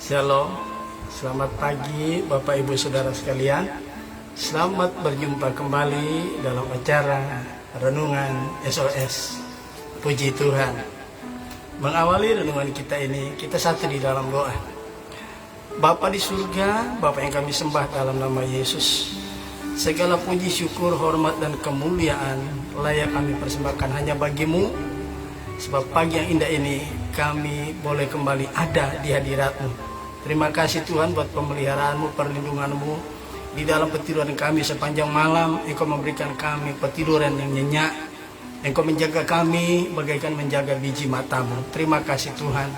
Shalom, selamat pagi Bapak Ibu Saudara sekalian. Selamat berjumpa kembali dalam acara Renungan SOS. Puji Tuhan. Mengawali renungan kita ini, kita satu di dalam doa. Bapa di surga, Bapa yang kami sembah dalam nama Yesus, segala puji, syukur, hormat, dan kemuliaan layak kami persembahkan hanya bagimu. Sebab pagi yang indah ini kami boleh kembali ada di hadirat-Mu. Terima kasih Tuhan buat pemeliharaanmu, perlindunganmu di dalam petiduran kami sepanjang malam. Engkau memberikan kami petiduran yang nyenyak. Engkau menjaga kami bagaikan menjaga biji matamu. Terima kasih Tuhan.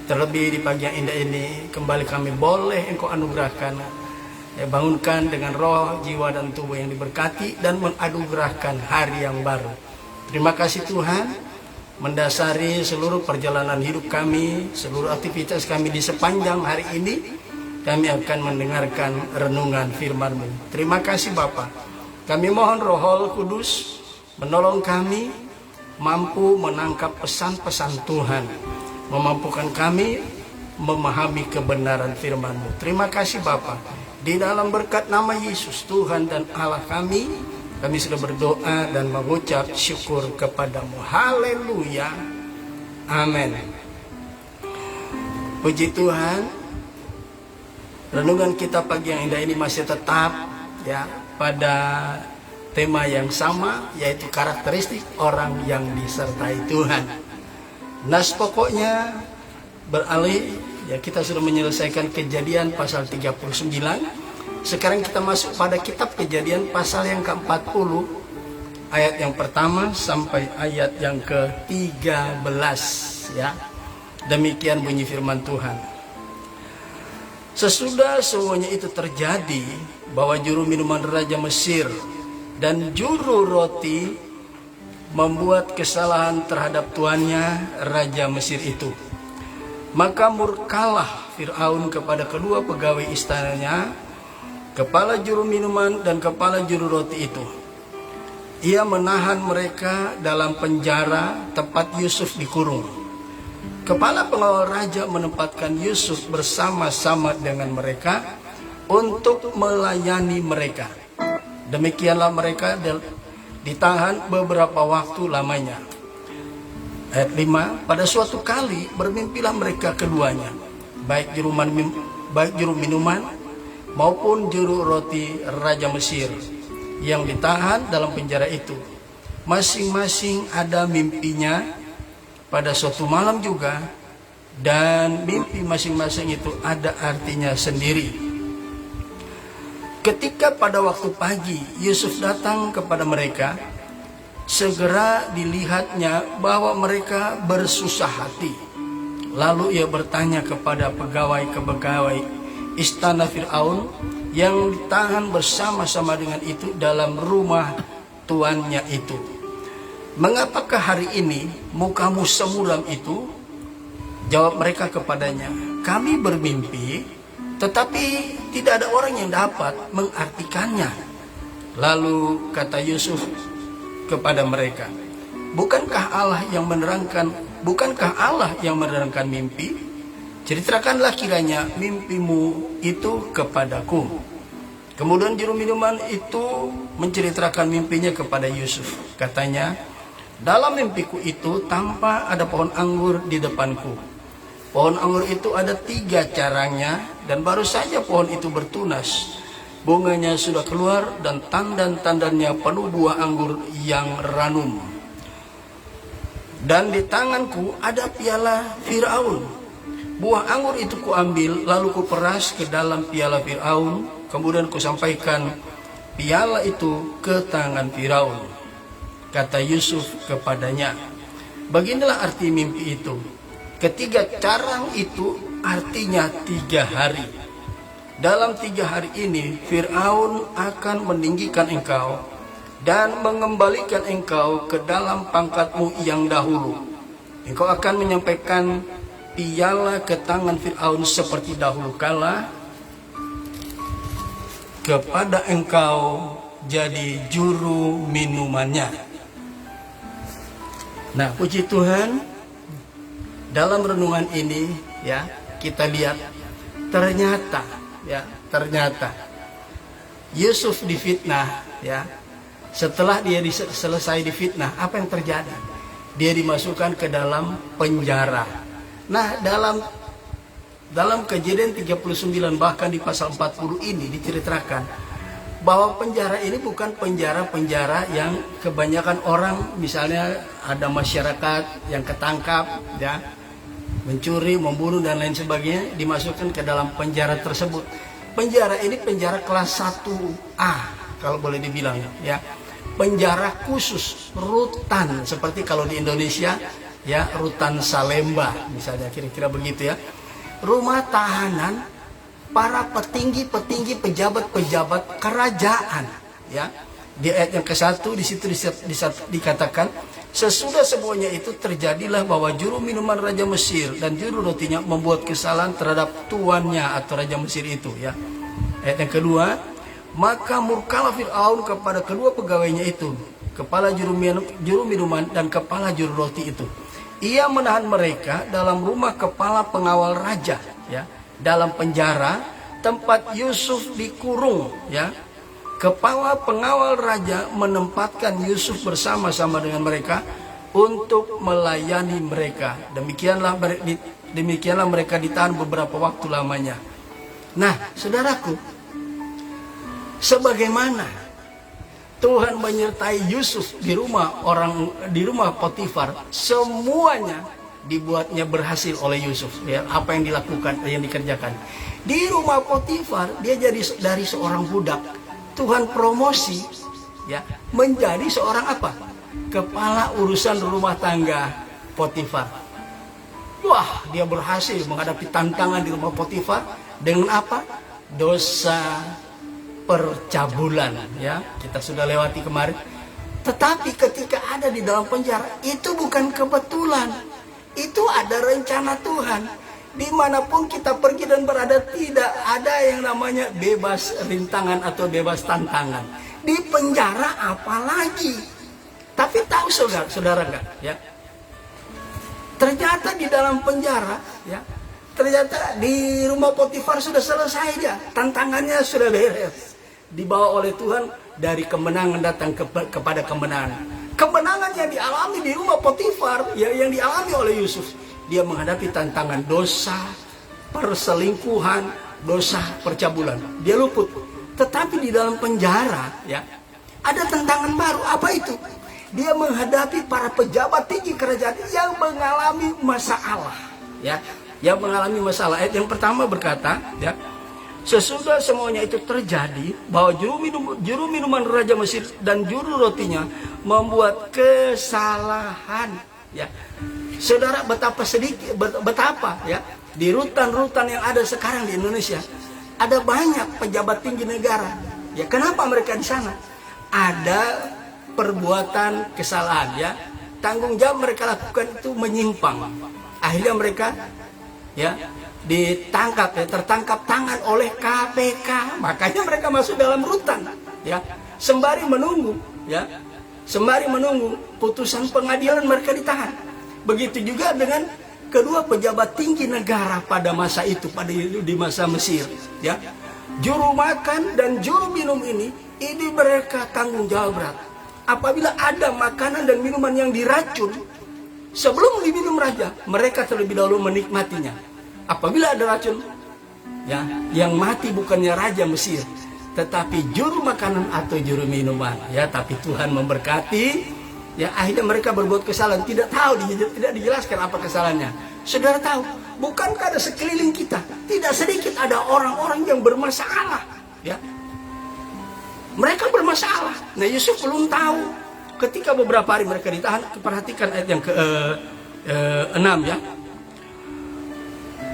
Terlebih di pagi yang indah ini kembali kami boleh Engkau anugerahkan, bangunkan dengan roh, jiwa, dan tubuh yang diberkati dan menganugerahkan hari yang baru. Terima kasih Tuhan. Mendasari seluruh perjalanan hidup kami, seluruh aktivitas kami di sepanjang hari ini, kami akan mendengarkan renungan firman-Mu. Terima kasih Bapa. Kami mohon Roh Kudus menolong kami mampu menangkap pesan-pesan Tuhan, memampukan kami memahami kebenaran firman-Mu. Terima kasih Bapa. Di dalam berkat nama Yesus Tuhan dan Allah kami sudah berdoa dan mengucap syukur kepadamu. Haleluya. Amin. Puji Tuhan. Renungan kita pagi yang indah ini masih tetap pada tema yang sama, yaitu karakteristik orang yang disertai Tuhan. Nas pokoknya beralih, kita sudah menyelesaikan Kejadian pasal 39. Sekarang kita masuk pada kitab Kejadian pasal yang ke-40, ayat yang pertama sampai ayat yang ke-13 Demikian bunyi firman Tuhan. Sesudah semuanya itu terjadi, bahwa juru minuman Raja Mesir dan juru roti membuat kesalahan terhadap tuannya Raja Mesir itu. Maka murkalah Fir'aun kepada kedua pegawai istananya, kepala juru minuman dan kepala juru roti itu. Ia menahan mereka dalam penjara tempat Yusuf dikurung. Kepala pengawal raja menempatkan Yusuf bersama-sama dengan mereka untuk melayani mereka. Demikianlah mereka ditahan beberapa waktu lamanya. Ayat 5, pada suatu kali bermimpilah mereka keduanya, baik juru minuman maupun juru roti Raja Mesir yang ditahan dalam penjara itu. Masing-masing ada mimpinya pada suatu malam juga, dan mimpi masing-masing itu ada artinya sendiri. Ketika pada waktu pagi Yusuf datang kepada mereka, segera dilihatnya bahwa mereka bersusah hati. Lalu ia bertanya kepada pegawai-pegawai istana Fir'aun yang ditahan bersama-sama dengan itu dalam rumah tuannya itu, mengapakah hari ini mukamu semuram itu? Jawab mereka kepadanya, kami bermimpi, tetapi tidak ada orang yang dapat mengartikannya. Lalu kata Yusuf kepada mereka, bukankah Allah yang menerangkan mimpi? Ceritakanlah kiranya mimpimu itu kepadaku. Kemudian juru minuman itu menceritakan mimpinya kepada Yusuf. Katanya, dalam mimpiku itu tampak ada pohon anggur di depanku. Pohon anggur itu ada 3 carangnya, dan baru saja pohon itu bertunas. Bunganya sudah keluar dan tandan-tandannya penuh buah anggur yang ranum. Dan di tanganku ada piala Fir'aun. Buah anggur itu kuambil, lalu kuperas ke dalam piala Fir'aun, kemudian kusampaikan piala itu ke tangan Fir'aun. Kata Yusuf kepadanya, beginilah arti mimpi itu. Ketiga carang itu artinya 3 hari. Dalam 3 hari ini Fir'aun akan meninggikan engkau dan mengembalikan engkau ke dalam pangkatmu yang dahulu. Engkau akan menyampaikan piala ke tangan Fir'aun seperti dahulu kala. Kepada engkau jadi juru minumannya. Nah, puji Tuhan, dalam renungan ini kita lihat Ternyata, ya, ternyata Yusuf difitnah, ya. Setelah dia selesai difitnah, apa yang terjadi? Dia dimasukkan ke dalam penjara. Nah, dalam Kejadian 39 bahkan di pasal 40 ini diceritakan bahwa penjara ini bukan penjara yang kebanyakan orang, misalnya ada masyarakat yang ketangkap, ya, mencuri, membunuh dan lain sebagainya, dimasukkan ke dalam penjara tersebut. Penjara ini penjara kelas 1A kalau boleh dibilang, ya. Penjara khusus, rutan, seperti kalau di Indonesia, ya, rutan Salemba misalnya, kira-kira begitu, ya. Rumah tahanan para petinggi-petinggi, pejabat-pejabat kerajaan, ya. Di ayat yang ke-1 di situ dikatakan, sesudah semuanya itu terjadilah bahwa juru minuman Raja Mesir dan juru rotinya membuat kesalahan terhadap tuannya atau Raja Mesir itu, ya. Ayat yang kedua, maka murkalah Fir'aun kepada kedua pegawainya itu, kepala juru minuman dan kepala juru roti itu. Ia menahan mereka dalam rumah kepala pengawal raja, ya, dalam penjara tempat Yusuf dikurung, ya. Kepala pengawal raja menempatkan Yusuf bersama-sama dengan mereka untuk melayani mereka. Demikianlah mereka ditahan beberapa waktu lamanya. Nah, saudaraku, sebagaimana Tuhan menyertai Yusuf di rumah Potifar, semuanya dibuatnya berhasil oleh Yusuf, ya, apa yang dilakukan, yang dikerjakan di rumah Potifar. Dia jadi dari seorang budak, Tuhan promosi, ya, menjadi seorang apa? Kepala urusan rumah tangga Potifar. Wah, dia berhasil menghadapi tantangan di rumah Potifar dengan apa? Dosa percabulan, ya, kita sudah lewati kemarin. Tetapi ketika ada di dalam penjara, itu bukan kebetulan, itu ada rencana Tuhan. Dimanapun kita pergi dan berada, tidak ada yang namanya bebas rintangan atau bebas tantangan. Di penjara apalagi. Tapi tahu saudara enggak, ya, ternyata di dalam penjara, ya, ternyata di rumah Potifar sudah selesai aja, tantangannya sudah beres. Dibawa oleh Tuhan dari kemenangan datang kepada kemenangan. Kemenangan yang dialami di rumah Potifar, ya, yang dialami oleh Yusuf. Dia menghadapi tantangan dosa perselingkuhan, dosa percabulan. Dia luput. Tetapi di dalam penjara, ya, ada tantangan baru. Apa itu? Dia menghadapi para pejabat tinggi kerajaan yang mengalami masalah, ya, yang mengalami masalah. Ayat yang pertama berkata, ya, sesudah semuanya itu terjadi bahwa juru minuman Raja Mesir dan juru rotinya membuat kesalahan, ya. Saudara, betapa, ya, di rutan-rutan yang ada sekarang di Indonesia ada banyak pejabat tinggi negara. Ya, kenapa mereka di sana? Ada perbuatan kesalahan, ya. Tanggung jawab mereka lakukan itu menyimpang. Akhirnya mereka, ya, ditangkap, ya, tertangkap tangan oleh KPK. Makanya mereka masuk dalam rutan, ya, sembari menunggu, ya, sembari menunggu putusan pengadilan mereka ditahan. Begitu juga dengan kedua pejabat tinggi negara pada masa itu, di masa Mesir, ya. Juru makan dan juru minum ini mereka tanggung jawab berat. Apabila ada makanan dan minuman yang diracun, sebelum diminum raja, mereka terlebih dahulu menikmatinya. Apabila ada racun, ya, yang mati bukannya Raja Mesir, tetapi juru makanan atau juru minuman, ya. Tapi Tuhan memberkati, ya. Akhirnya mereka berbuat kesalahan, tidak dijelaskan apa kesalahannya. Saudara tahu, bukankah ada sekeliling kita tidak sedikit ada orang-orang yang bermasalah, ya. Mereka bermasalah. Nah, Yusuf belum tahu. Ketika beberapa hari mereka ditahan, perhatikan ayat yang ke-6, ya.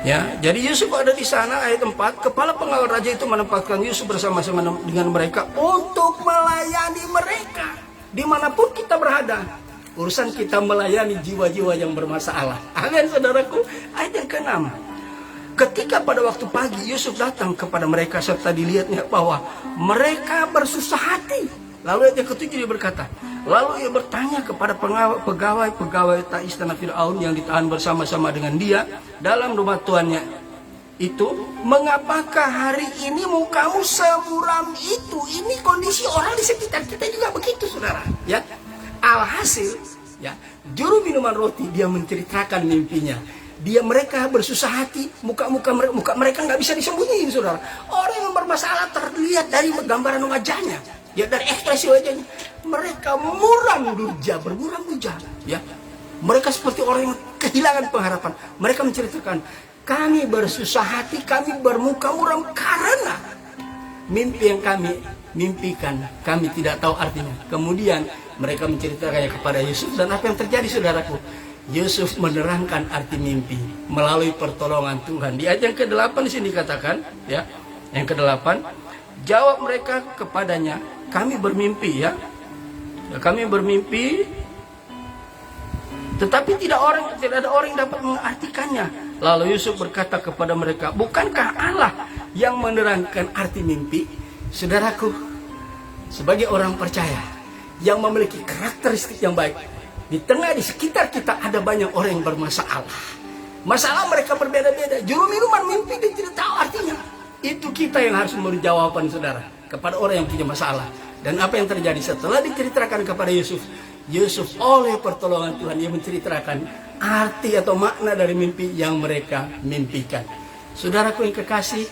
Ya, jadi Yusuf ada di sana, ayat 4. Kepala pengawal raja itu menempatkan Yusuf bersama-sama dengan mereka untuk melayani mereka dimanapun kita berada. Urusan kita melayani jiwa-jiwa yang bermasalah. Amin, saudaraku. Ayat yang ke-6. Ketika pada waktu pagi Yusuf datang kepada mereka serta dilihatnya bahwa mereka bersusah hati. Lalu ayat yang ke-7 dia berkata, lalu ia bertanya kepada pegawai tak istana Fir'aun yang ditahan bersama-sama dengan dia dalam rumah tuannya itu, mengapakah hari ini mukamu semuram itu? Ini kondisi orang di sekitar kita juga begitu, saudara. Ya, alhasil, ya, juru minuman roti dia menceritakan mimpinya. Mereka bersusah hati, muka mereka nggak bisa disembunyiin, saudara. Orang yang bermasalah terlihat dari gambaran wajahnya, ya, dari ekspresi wajahnya. Mereka bermuram durja, ya. Mereka seperti orang yang kehilangan pengharapan. Mereka menceritakan, kami bersusah hati, kami bermuka muram karena mimpi yang kami mimpikan, kami tidak tahu artinya. Kemudian mereka menceritakannya kepada Yusuf, dan apa yang terjadi, saudaraku? Yusuf menerangkan arti mimpi melalui pertolongan Tuhan. Di ayat yang ke-8 di sini dikatakan, ya, yang ke-8, jawab mereka kepadanya, kami bermimpi, ya. Kami bermimpi, tetapi tidak ada orang yang dapat mengartikannya. Lalu Yusuf berkata kepada mereka, bukankah Allah yang menerangkan arti mimpi? Saudaraku, sebagai orang percaya yang memiliki karakteristik yang baik, di sekitar kita ada banyak orang yang bermasalah. Masalah mereka berbeda-beda. Juru minuman mimpi dia tidak tahu artinya. Itu kita yang harus memberi jawaban, saudara, kepada orang yang punya masalah. Dan apa yang terjadi setelah diceritakan kepada Yusuf? Yusuf oleh pertolongan Tuhan, dia menceritakan arti atau makna dari mimpi yang mereka mimpikan. Saudaraku yang kekasih,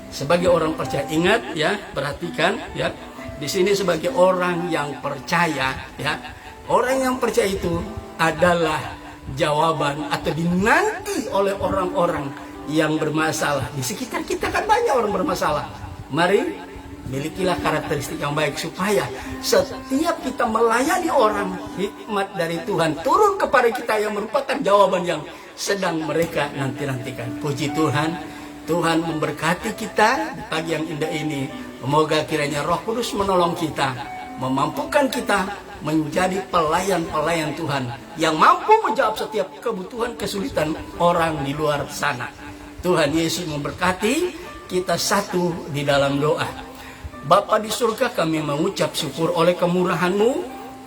sebagai orang percaya, ingat, ya, perhatikan, ya, di sini sebagai orang yang percaya, ya, orang yang percaya itu adalah jawaban atau dinanti oleh orang-orang yang bermasalah. Di sekitar kita kan banyak orang bermasalah. Mari milikilah karakteristik yang baik supaya setiap kita melayani orang, hikmat dari Tuhan turun kepada kita yang merupakan jawaban yang sedang mereka nanti-nantikan. Puji Tuhan, Tuhan memberkati kita di pagi yang indah ini. Semoga kiranya Roh Kudus menolong kita, memampukan kita menjadi pelayan-pelayan Tuhan yang mampu menjawab setiap kebutuhan kesulitan orang di luar sana. Tuhan Yesus memberkati kita satu di dalam doa. Bapa di surga, kami mengucap syukur oleh kemurahan-Mu.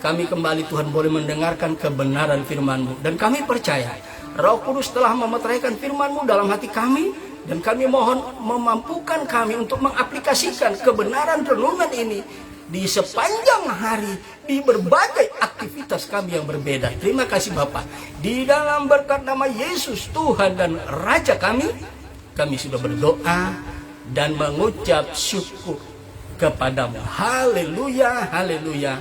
Kami kembali, Tuhan, boleh mendengarkan kebenaran firman-Mu. Dan kami percaya Roh Kudus telah memeteraikan firman-Mu dalam hati kami. Dan kami mohon memampukan kami untuk mengaplikasikan kebenaran renungan ini di sepanjang hari, di berbagai aktivitas kami yang berbeda. Terima kasih Bapa. Di dalam berkat nama Yesus Tuhan dan Raja kami sudah berdoa dan mengucap syukur kepadamu. Haleluya, haleluya.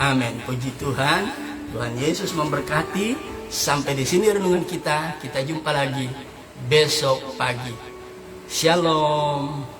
Amin. Puji Tuhan. Tuhan Yesus memberkati. Sampai di sini renungan kita. Kita jumpa lagi besok pagi. Shalom.